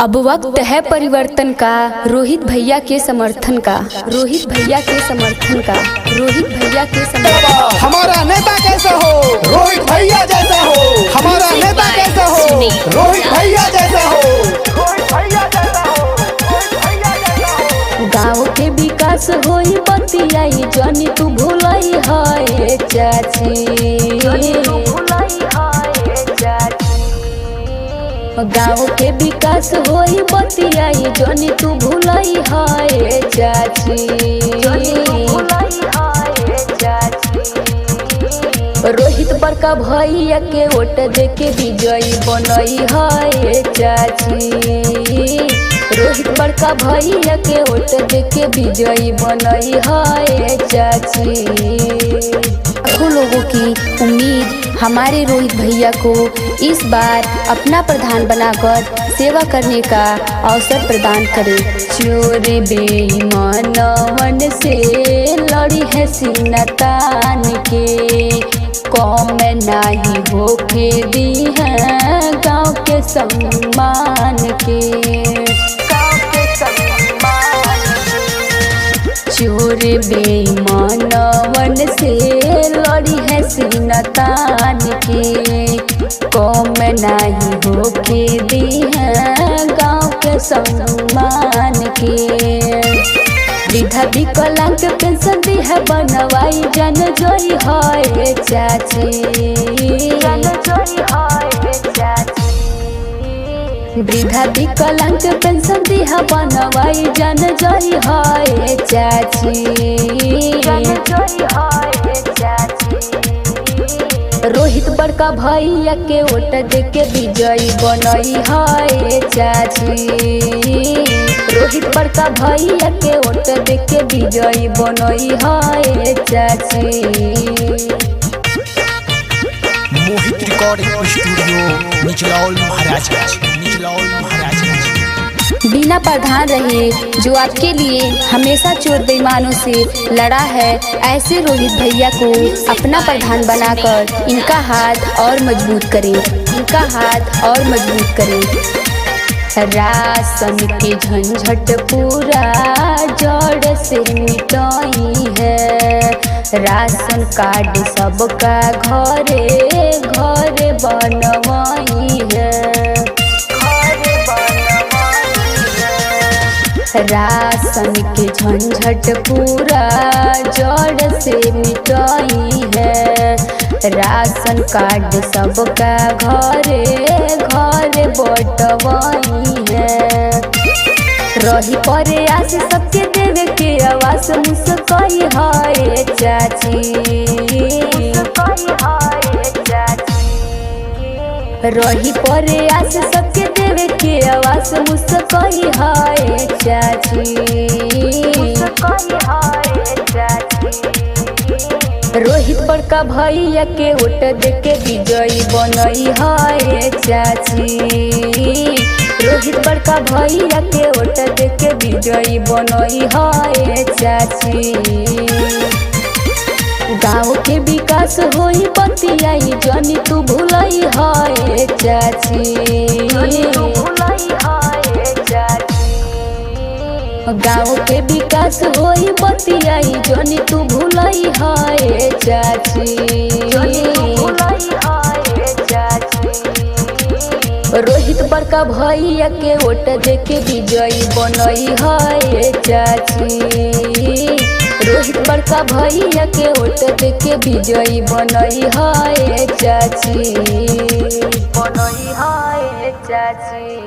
अब वक्त है परिवर्तन का, रोहित भैया के समर्थन का, रोहित भैया के समर्थन का, रोहित भैया के समर्थन। हमारा नेता कैसा हो, रोहित भैया जैसा हो। हमारा नेता कैसा हो, रोहित भैया जैसा हो। गाँव के विकास होई बतियाई जनी तू भूलई है चाची। गाँव के विकास होई बतियाई जनी तू भूलई है चाची। रोहित बड़का भैया के वोट देके विजयी बनई है चाची। रोहित बड़का भैया के वोट देके विजयी बनई है चाची। लाखों लोगों की उम्मीद हमारे रोहित भैया को इस बार अपना प्रधान बनाकर सेवा करने का अवसर प्रदान करे। चोर बेईमानवन से लड़ी है सीना तान के, कौम नहीं होके दी है गाँव के सम्मान के। चोर बेईमानवन से लड़ी है सीना तान के, कौम नहीं होके दी है गाँव के सम्मान के। वृद्धा विकलांग पेंशन दी है बनवाई जन जोई है चाची। वृद्धा विकलांग पेंशन दी है बनवाई जन जोई है चाची। रोहित बड़का भैया के वोट देके विजयी बनई है चाची। रोहित बड़का भैया के वोट देके विजयी बनई है चाची। मोहित रिकॉर्डिंग स्टूडियो निचलौल महाराजगंज। बिना प्रधान रहे जो आपके लिए हमेशा चोर बेईमानों से लड़ा है, ऐसे रोहित भैया को अपना प्रधान बनाकर इनका हाथ और मजबूत करें, इनका हाथ और मजबूत करें। राशन के झंझट पूरा जड़ से मिटाई है, राशन कार्ड सबका घरे घरे बनवाई है। राशन के झंझट पूरा जड़ से मिटाई है, राशन कार्ड सबका घरे घरे बटवाई है। रही परे आस सबके देवे के आवास मुस्काई है चाची। रही परे आस सबके देवे के आवास मुस्काई है चाची। रोहित बड़का भैया के वोट देके विजयी बनई है चाची। रोहित बड़का भैया के वोट देके विजयी बनई है चाची। गाँव के विकास होई बतियाई जनी तू भूलई है चाची। गाँव के विकास होई बतियाई जनी तू भूलई है चाची। रोहित बड़का भैया के वोट देके विजयी बनई है चाची। रोहित बड़का भैया के वोट देके विजयी बनई है चाची।